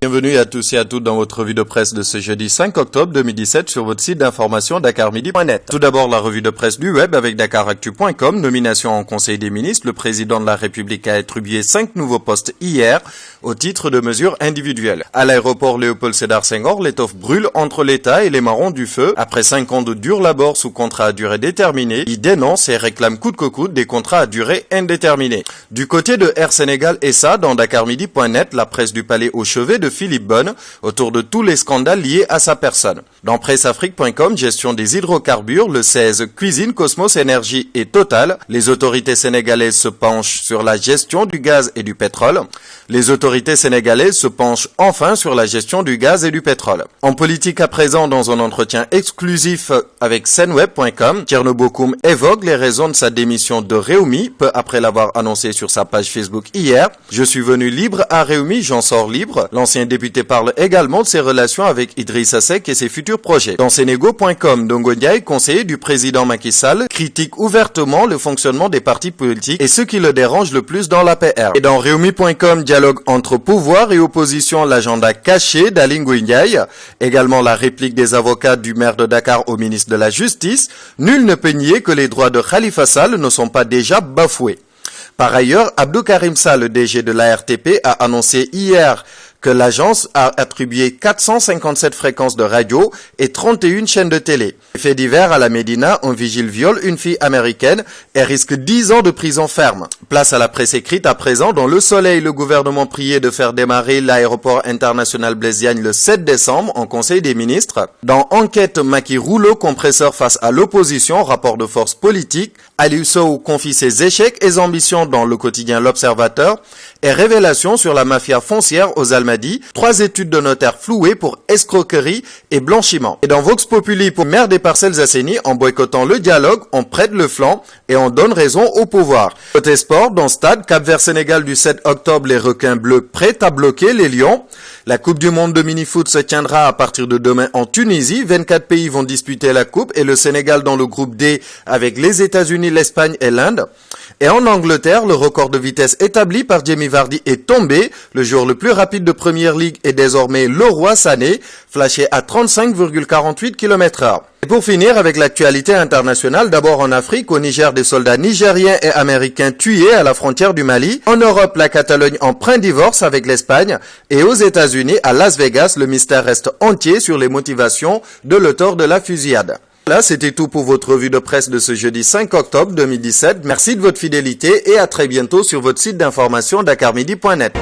Bienvenue à tous et à toutes dans votre revue de presse de ce jeudi 5 octobre 2017 sur votre site d'information dakarmidi.net. Tout d'abord, la revue de presse du web avec dakaractu.com. Nomination en Conseil des ministres. Le président de la République a attribué 5 nouveaux postes hier au titre de mesures individuelles. À l'aéroport Léopold Sédar Senghor, l'étoffe brûle entre l'État et les marrons du feu. Après 5 ans de dur labeur sous contrat à durée déterminée, il dénonce et réclame coûte que coûte des contrats à durée indéterminée. Du côté de Air Sénégal SA, dans dakarmidi.net, la presse du palais au chevet de Philippe Bonne autour de tous les scandales liés à sa personne. Dans presseafrique.com, gestion des hydrocarbures, le 16, cuisine, Cosmos Énergie et Total. Les autorités sénégalaises se penchent sur la gestion du gaz et du pétrole. Les autorités sénégalaises se penchent enfin sur la gestion du gaz et du pétrole. En politique à présent, dans un entretien exclusif avec senweb.com, Thierno Bocoum évoque les raisons de sa démission de Rewmi, peu après l'avoir annoncé sur sa page Facebook hier. Je suis venu libre à Rewmi, j'en sors libre. L'ancien député parle également de ses relations avec Idrissa Seck et ses futurs projets. Dans senego.com, Ndongo Ndiaye, conseiller du président Macky Sall, critique ouvertement le fonctionnement des partis politiques et ce qui le dérange le plus dans l'APR. Et dans Rewmi.com, dialogue entre pouvoir et opposition, l'agenda caché d'Aly Ngouille Ndiaye. Également la réplique des avocats du maire de Dakar au ministre de la Justice. Nul ne peut nier que les droits de Khalifa Sall ne sont pas déjà bafoués. Par ailleurs, Abdou Karim Sall, le DG de l'ARTP, a annoncé hier que l'agence a attribué 457 fréquences de radio et 31 chaînes de télé. Fait divers à la Médina, un vigile viole une fille américaine et risque 10 ans de prison ferme. Place à la presse écrite à présent. Dans Le Soleil, le gouvernement priait de faire démarrer l'aéroport international Blaise Diagne le 7 décembre en Conseil des ministres. Dans Enquête, Macky rouleau compresseur face à l'opposition, rapport de force politique. Aliou Sow confie ses échecs et ambitions dans le quotidien L'Observateur et révélation sur la mafia foncière aux Almadies. 3 études de notaires flouées pour escroquerie et blanchiment. Et dans Vox Populi, pour maire des Parcelles Assainies, en boycottant le dialogue, on prête le flanc et on donne raison au pouvoir. Côté sport, dans Stade, Cap-Vert-Sénégal du 7 octobre, les requins bleus prêts à bloquer les lions. La Coupe du monde de mini-foot se tiendra à partir de demain en Tunisie. 24 pays vont disputer la coupe et le Sénégal dans le groupe D avec les États-Unis, l'Espagne et l'Inde. Et en Angleterre, le record de vitesse établi par Jamie Vardy est tombé. Le joueur le plus rapide de Première Ligue est désormais Leroy Sané, flashé à 35,48 km/h. Et pour finir avec l'actualité internationale, d'abord en Afrique, au Niger, des soldats nigériens et américains tués à la frontière du Mali. En Europe, la Catalogne en plein divorce avec l'Espagne. Et aux États-Unis, à Las Vegas, le mystère reste entier sur les motivations de l'auteur de la fusillade. Là, c'était tout pour votre revue de presse de ce jeudi 5 octobre 2017. Merci de votre fidélité et à très bientôt sur votre site d'information dakarmidi.net.